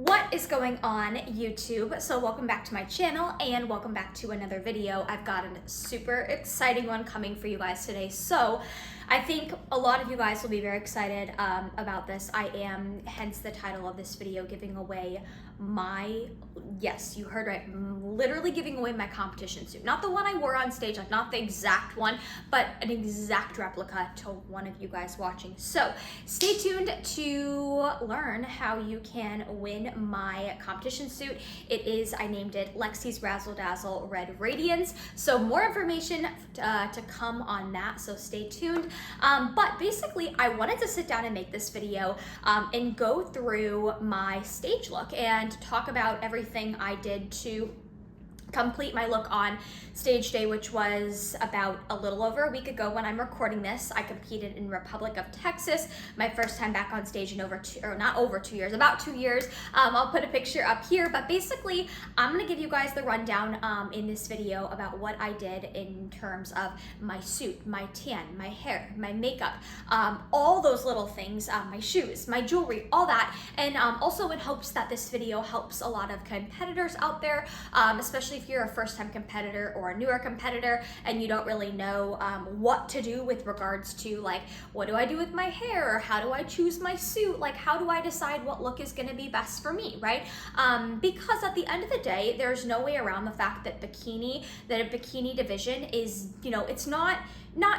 What is going on, YouTube? So welcome back to my channel and welcome back to another video. I've got a super exciting one coming for you guys today. So I think a lot of you guys will be very excited about this. I am, hence the title of this video, giving away my, yes, you heard right, literally giving away my competition suit. Not the one I wore on stage, like not the exact one, but an exact replica to one of you guys watching. So stay tuned to learn how you can win my competition suit. It is, I named it Lexi's Razzle Dazzle Red Radiance. So more information to come on that, so stay tuned. But basically, I wanted to sit down and make this video and go through my stage look and talk about everything I did to complete my look on stage day, which was about a little over a week ago when I'm recording this. I competed in Republic of Texas, my first time back on stage in about 2 years. I'll put a picture up here, but basically I'm gonna give you guys the rundown in this video about what I did in terms of my suit, my tan, my hair, my makeup, all those little things, my shoes, my jewelry, all that, and also in hopes that this video helps a lot of competitors out there, especially if you're a first-time competitor or a newer competitor and you don't really know what to do with regards to, like, what do I do with my hair, or how do I choose my suit, like how do I decide what look is going to be best for me, right? Because at the end of the day, there's no way around the fact that a bikini division is, you know, it's not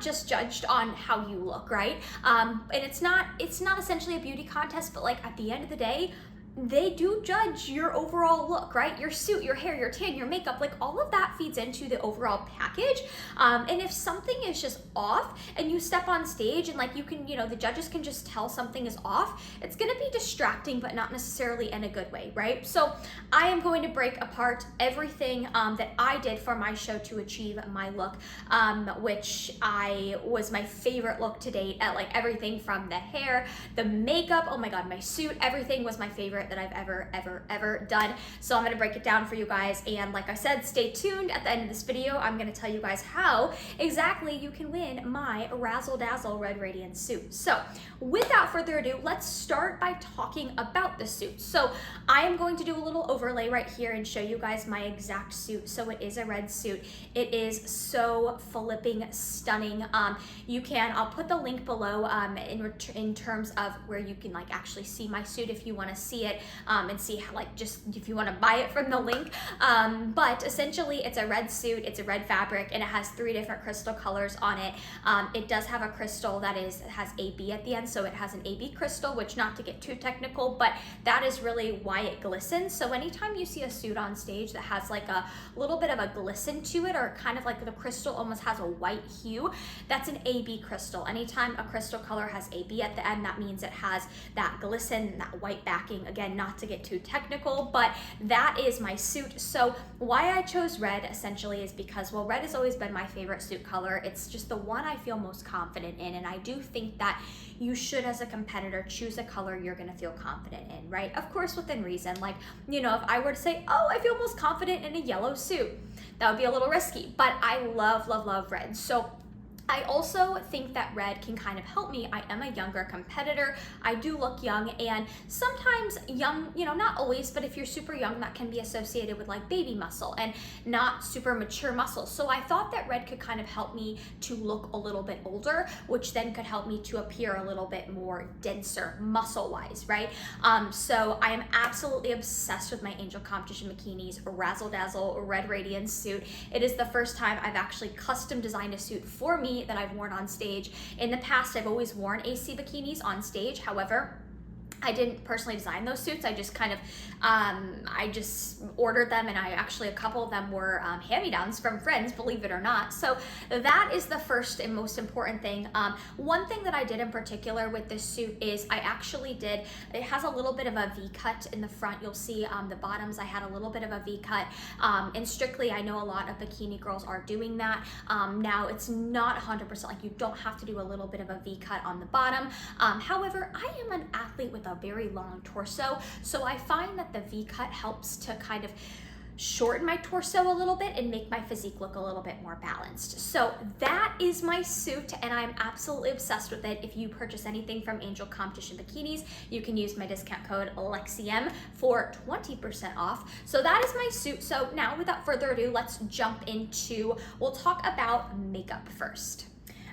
just judged on how you look, right? And it's not essentially a beauty contest, but like at the end of the day, they do judge your overall look, right? Your suit, your hair, your tan, your makeup, like all of that feeds into the overall package. And if something is just off and you step on stage and like you can, you know, the judges can just tell something is off, it's gonna be distracting, but not necessarily in a good way, right? So I am going to break apart everything that I did for my show to achieve my look, which was my favorite look to date, at like everything from the hair, the makeup, oh my God, my suit, everything was my favorite that I've ever done. So I'm gonna break it down for you guys, and like I said, stay tuned. At the end of this video, I'm gonna tell you guys how exactly you can win my Razzle Dazzle Red Radiance suit. So without further ado, let's start by talking about the suit. So I am going to do a little overlay right here and show you guys my exact suit. So it is a red suit. It is so flipping stunning. I'll put the link below in terms of where you can like actually see my suit if you want to see it, and see how, like, just if you want to buy it from the link. But essentially it's a red suit, it's a red fabric, and it has 3 different crystal colors on it. It does have a crystal that has AB at the end, so it has an AB crystal, which, not to get too technical, but that is really why it glistens. So anytime you see a suit on stage that has like a little bit of a glisten to it, or kind of like the crystal almost has a white hue, that's an AB crystal. Anytime a crystal color has AB at the end, that means it has that glisten, that white backing. Again, not to get too technical, but that is my suit. So why I chose red essentially is because, well, red has always been my favorite suit color. It's just the one I feel most confident in, and I do think that you should, as a competitor, choose a color you're gonna feel confident in, right? Of course, within reason. Like, you know, if I were to say, oh, I feel most confident in a yellow suit, that would be a little risky, but I love red. So I also think that red can kind of help me. I am a younger competitor. I do look young, and sometimes young, you know, not always, but if you're super young, that can be associated with like baby muscle and not super mature muscle. So I thought that red could kind of help me to look a little bit older, which then could help me to appear a little bit more denser muscle-wise, right? So I am absolutely obsessed with my Angel Competition Bikinis Razzle Dazzle Red Radiance suit. It is the first time I've actually custom designed a suit for me that I've worn on stage. In the past, I've always worn AC bikinis on stage. However, I didn't personally design those suits. I just kind of, I just ordered them, and a couple of them were hand-me-downs from friends, believe it or not. So that is the first and most important thing. One thing that I did in particular with this suit is it has a little bit of a V-cut in the front. You'll see the bottoms, I had a little bit of a V-cut, and strictly, I know a lot of bikini girls are doing that. Now, it's not 100%, like, you don't have to do a little bit of a V-cut on the bottom. However, I am an athlete with a very long torso, so I find that the V-cut helps to kind of shorten my torso a little bit and make my physique look a little bit more balanced. So that is my suit, and I'm absolutely obsessed with it. If you purchase anything from Angel Competition Bikinis, you can use my discount code lexiem for 20% off. So that is my suit. So now without further ado, let's jump into, we'll talk about makeup first.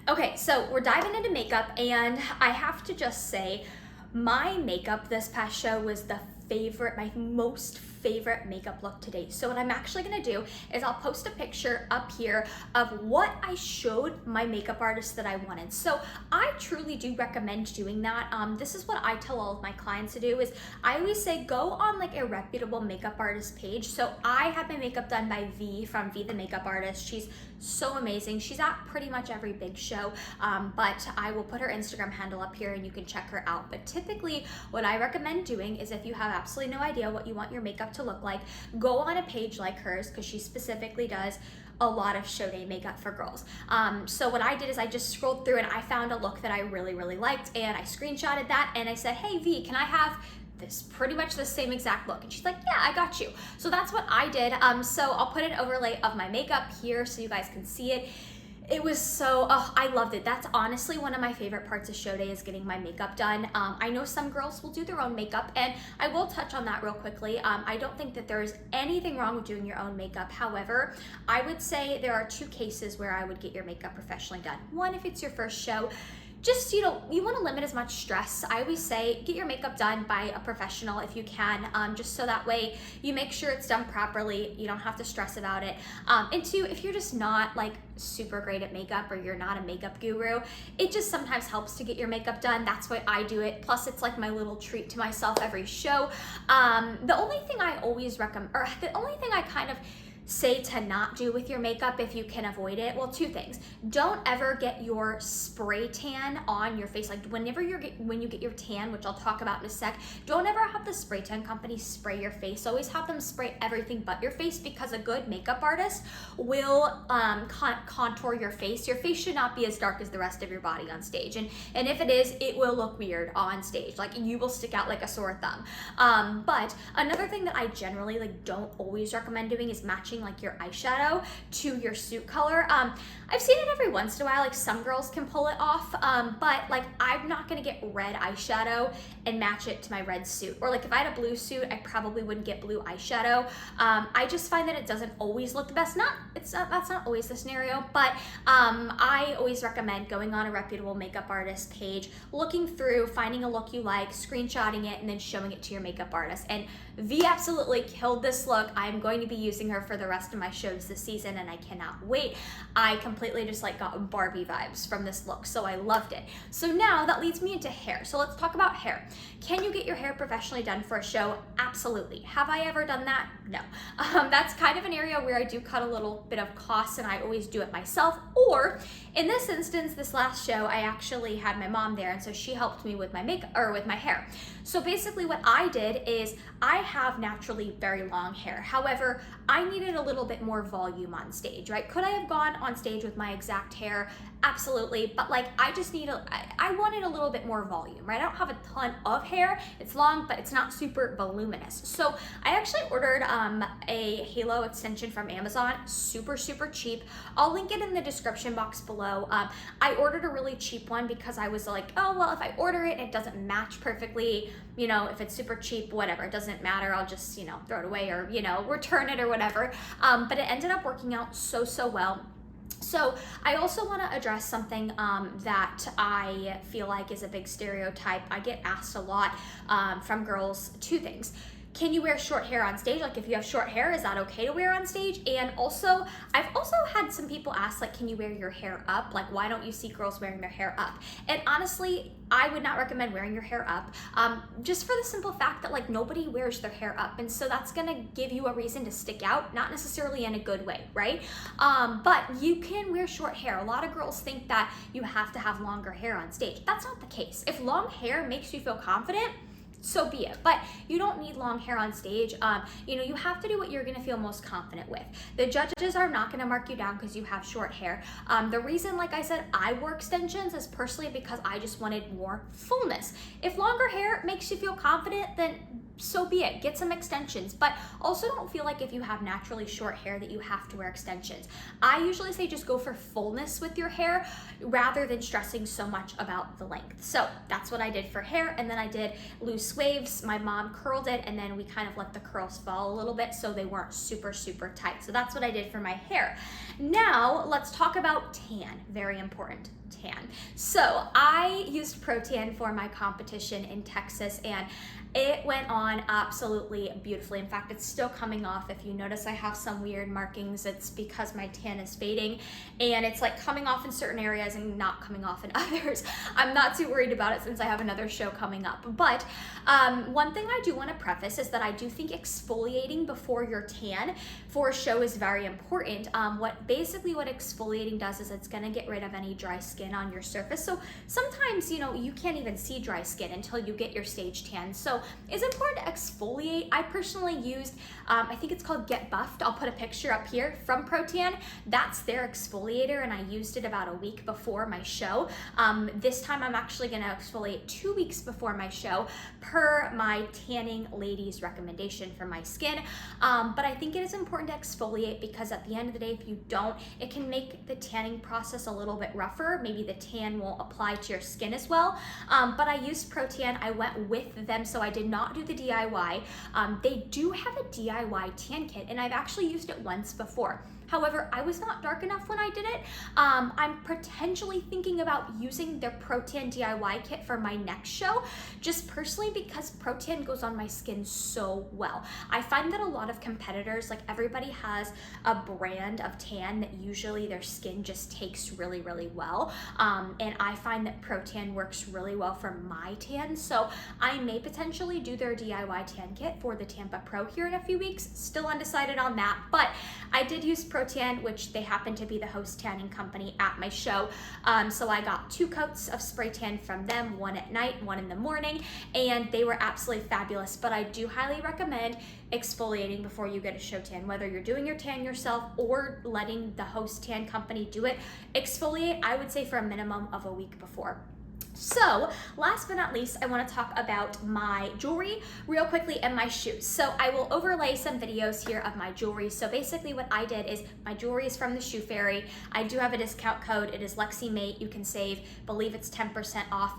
Okay, so we're diving into makeup, and I have to just say, my makeup this past show was my most favorite makeup look to date. So what I'm actually gonna do is I'll post a picture up here of what I showed my makeup artist that I wanted. So I truly do recommend doing that. This is what I tell all of my clients to do, is I always say go on like a reputable makeup artist page. So I had my makeup done by V from V the Makeup Artist. She's so amazing. She's at pretty much every big show, but I will put her Instagram handle up here and you can check her out. But typically what I recommend doing is, if you have absolutely no idea what you want your makeup to look like, go on a page like hers, because she specifically does a lot of show day makeup for girls. So what I did is I just scrolled through and I found a look that I really liked, and I screenshotted that and I said, hey V, can I have this pretty much the same exact look? And she's like, yeah, I got you. So that's what I did. So I'll put an overlay of my makeup here so you guys can see it. It was so, I loved it. That's honestly one of my favorite parts of show day, is getting my makeup done. I know some girls will do their own makeup, and I will touch on that real quickly. I don't think that there's anything wrong with doing your own makeup. However, I would say there are two cases where I would get your makeup professionally done. One, if it's your first show, just, you want to limit as much stress. I always say get your makeup done by a professional if you can, just so that way you make sure it's done properly. You don't have to stress about it. And two, if you're just not like super great at makeup, or you're not a makeup guru, it just sometimes helps to get your makeup done. That's why I do it. Plus it's like my little treat to myself every show. The only thing I always recommend, or the only thing I kind of say to not do with your makeup if you can avoid it, well, two things. Don't ever get your spray tan on your face. Like when you get your tan, which I'll talk about in a sec, don't ever have the spray tan company spray your face. Always have them spray everything but your face, because a good makeup artist will contour your face. Your face should not be as dark as the rest of your body on stage, and if it is, it will look weird on stage. Like you will stick out like a sore thumb. But another thing that I generally don't always recommend doing is matching like your eyeshadow to your suit color. I've seen it every once in a while, like some girls can pull it off, but like I'm not gonna get red eyeshadow and match it to my red suit. Or like if I had a blue suit, I probably wouldn't get blue eyeshadow. I just find that it doesn't always look the best. That's not always the scenario, but I always recommend going on a reputable makeup artist page, looking through, finding a look you like, screenshotting it, and then showing it to your makeup artist. And V absolutely killed this look. I'm going to be using her for the rest of my shows this season, and I cannot wait. I completely just like got Barbie vibes from this look, so I loved it. So now that leads me into hair. So let's talk about hair. Can you get your hair professionally done for a show? Absolutely. Have I ever done that? No. That's kind of an area where I do cut a little bit of costs, and I always do it myself. Or in this instance, this last show, I actually had my mom there, and so she helped me with my makeup, or with my hair. So basically what I did is, I have naturally very long hair. However, I needed a little bit more volume on stage, right? Could I have gone on stage with my exact hair? Absolutely. But like, I wanted a little bit more volume, right? I don't have a ton of hair. It's long, but it's not super voluminous. So I actually ordered a halo extension from Amazon, super cheap. I'll link it in the description box below. I ordered a really cheap one because I was like, oh, well, if I order it and it doesn't match perfectly, if it's super cheap, whatever, it doesn't matter. I'll just, throw it away, or, return it or whatever. But it ended up working out so well. So I also want to address something that I feel like is a big stereotype. I get asked a lot from girls, two things. Can you wear short hair on stage? Like if you have short hair, is that okay to wear on stage? And also, I've also had some people ask, like, can you wear your hair up? Like, why don't you see girls wearing their hair up? And honestly, I would not recommend wearing your hair up, just for the simple fact that like nobody wears their hair up. And so that's gonna give you a reason to stick out, not necessarily in a good way, right? But you can wear short hair. A lot of girls think that you have to have longer hair on stage. That's not the case. If long hair makes you feel confident, so be it. But you don't need long hair on stage. You have to do what you're gonna feel most confident with. The judges are not gonna mark you down because you have short hair. The reason, like I said, I wore extensions is personally because I just wanted more fullness. If longer hair makes you feel confident, then so be it, get some extensions, but also don't feel like if you have naturally short hair that you have to wear extensions. I usually say just go for fullness with your hair rather than stressing so much about the length. So that's what I did for hair, and then I did loose waves. My mom curled it, and then we kind of let the curls fall a little bit so they weren't super, super tight. So that's what I did for my hair. Now let's talk about tan, very important. Tan. So I used Pro Tan for my competition in Texas, and it went on absolutely beautifully. In fact, it's still coming off. If you notice I have some weird markings, it's because my tan is fading, and it's like coming off in certain areas and not coming off in others. I'm not too worried about it since I have another show coming up. But one thing I do want to preface is that I do think exfoliating before your tan for a show is very important. What exfoliating does is it's going to get rid of any dry skin on your surface. So sometimes, you can't even see dry skin until you get your stage tan. So it's important to exfoliate. I personally used, I think it's called Get Buffed. I'll put a picture up here from Pro Tan. That's their exfoliator, and I used it about a week before my show. This time I'm actually going to exfoliate 2 weeks before my show per my tanning ladies recommendation for my skin. But I think it is important to exfoliate because at the end of the day, if you don't, it can make the tanning process a little bit rougher. Maybe the tan won't apply to your skin as well. But I used Pro Tan. I went with them, so I did not do the DIY. They do have a DIY tan kit, and I've actually used it once before. However, I was not dark enough when I did it. I'm potentially thinking about using their Pro Tan DIY kit for my next show, just personally because Pro Tan goes on my skin so well. I find that a lot of competitors, like everybody has a brand of tan that usually their skin just takes really, really well. And I find that Pro Tan works really well for my tan. So I may potentially do their DIY tan kit for the Tampa Pro here in a few weeks. Still undecided on that, but I did use Pro Tan, which they happen to be the host tanning company at my show. So I got 2 coats of spray tan from them, one at night, one in the morning, and they were absolutely fabulous. But I do highly recommend exfoliating before you get a show tan, whether you're doing your tan yourself or letting the host tan company do it. Exfoliate, I would say, for a minimum of a week before. So last but not least, I want to talk about my jewelry real quickly and my shoes. So I will overlay some videos here of my jewelry. So basically what I did is my jewelry is from the Shoe Fairy. I do have a discount code. It is lexiemait. You can save, believe it's 10% off.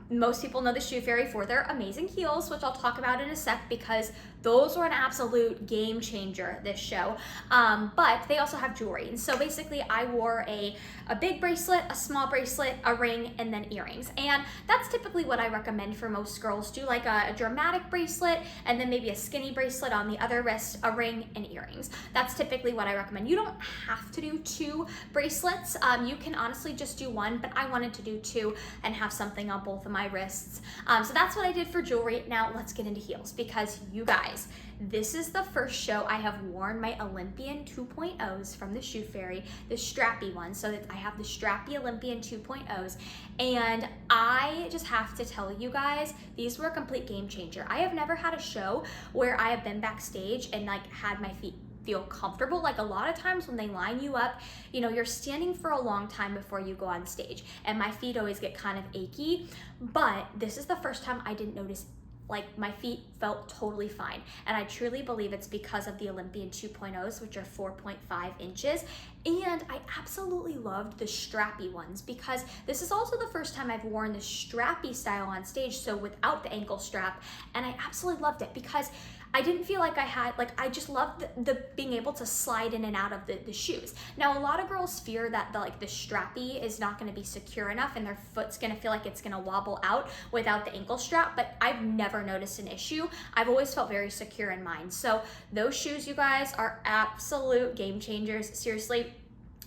Most people know the Shoe Fairy for their amazing heels, which I'll talk about in a sec because those were an absolute game changer this show. But they also have jewelry. And so basically I wore a big bracelet, a small bracelet, a ring, and then earrings. And that's typically what I recommend for most girls. Do like a dramatic bracelet and then maybe a skinny bracelet on the other wrist, a ring, and earrings. That's typically what I recommend. You don't have to do 2 bracelets. You can honestly just do 1, but I wanted to do 2 and have something on both of my wrists. So that's what I did for jewelry. Now let's get into heels because you guys, this is the first show I have worn my Olympian 2.0s from the Shoe Fairy, the strappy one. So that I have the strappy Olympian 2.0s, and I just have to tell you guys, these were a complete game changer. I have never had a show where I have been backstage and like had my feet feel comfortable. Like a lot of times when they line you up, you're standing for a long time before you go on stage, and my feet always get kind of achy, but this is the first time I didn't notice. Like my feet felt totally fine. And I truly believe it's because of the Olympian 2.0s, which are 4.5 inches. And I absolutely loved the strappy ones because this is also the first time I've worn the strappy style on stage, so without the ankle strap. And I absolutely loved it because I didn't feel like I just loved the being able to slide in and out of the shoes. Now, a lot of girls fear that the strappy is not gonna be secure enough and their foot's gonna feel like it's gonna wobble out without the ankle strap, but I've never noticed an issue. I've always felt very secure in mine. So those shoes, you guys, are absolute game changers. Seriously,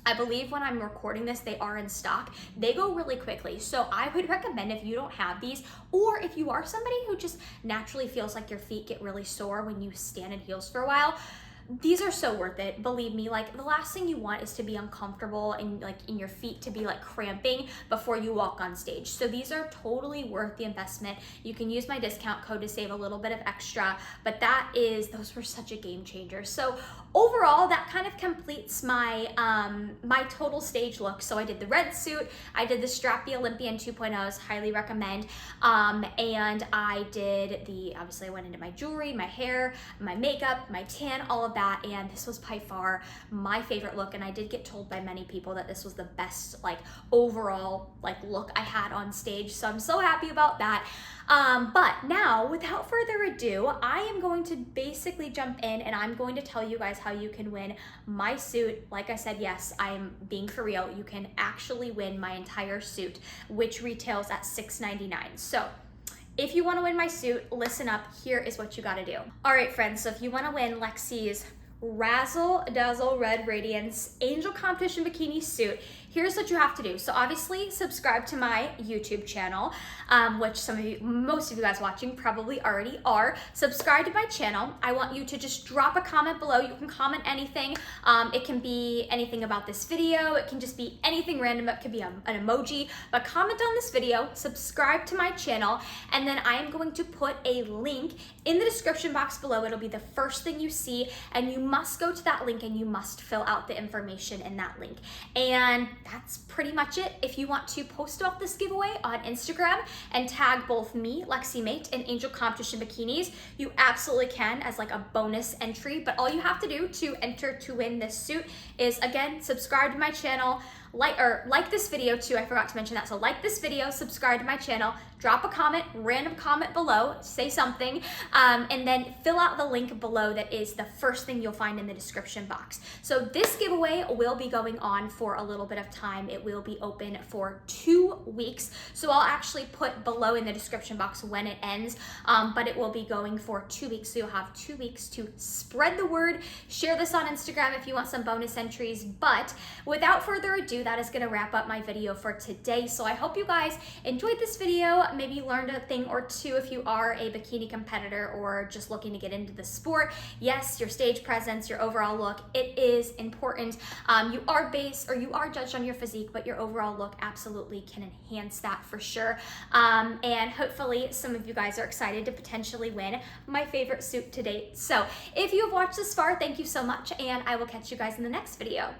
I believe when I'm recording this, they are in stock. They go really quickly. So I would recommend if you don't have these, or if you are somebody who just naturally feels like your feet get really sore when you stand in heels for a while, these are so worth it. Believe me, like the last thing you want is to be uncomfortable and like in your feet to be like cramping before you walk on stage. So these are totally worth the investment. You can use my discount code to save a little bit of extra, but those were such a game changer. So overall, that kind of completes my my total stage look. So I did the red suit, I did the Strappy Olympian 2.0s, highly recommend, and I did obviously I went into my jewelry, my hair, my makeup, my tan, all of that, and this was by far my favorite look. And I did get told by many people that this was the best like overall like look I had on stage, so I'm so happy about that. But now, without further ado, I am going to basically jump in and I'm going to tell you guys how you can win my suit. Like I said, yes, I'm being for real. You can actually win my entire suit, which retails at $6.99. So if you want to win my suit, listen up. Here is what you got to do. All right, friends. So if you want to win Lexi's Razzle Dazzle Red Radiance Angel Competition Bikini suit, here's what you have to do. So obviously subscribe to my YouTube channel, which most of you guys watching probably already are. Subscribe to my channel. I want you to just drop a comment below. You can comment anything. It can be anything about this video. It can just be anything random. It could be an emoji, but comment on this video, subscribe to my channel, and then I am going to put a link in the description box below. It'll be the first thing you see, and you must go to that link and you must fill out the information in that link. And that's pretty much it. If you want to post about this giveaway on Instagram and tag both me, lexiemait, and Angel Competition Bikinis, you absolutely can as like a bonus entry. But all you have to do to enter to win this suit is, again, subscribe to my channel, like this video too. I forgot to mention that. So like this video, subscribe to my channel, drop a comment, random comment below, say something, and then fill out the link below that is the first thing you'll find in the description box. So this giveaway will be going on for a little bit of time. It will be open for 2 weeks. So I'll actually put below in the description box when it ends, but it will be going for 2 weeks. So you'll have 2 weeks to spread the word, share this on Instagram if you want some bonus entries. But without further ado, that is going to wrap up my video for today. So I hope you guys enjoyed this video, maybe learned a thing or two if you are a bikini competitor or just looking to get into the sport. Yes, your stage presence, your overall look, it is important. You are judged on your physique, but your overall look absolutely can enhance that for sure. And hopefully some of you guys are excited to potentially win my favorite suit to date. So if you have watched this far, thank you so much, and I will catch you guys in the next video.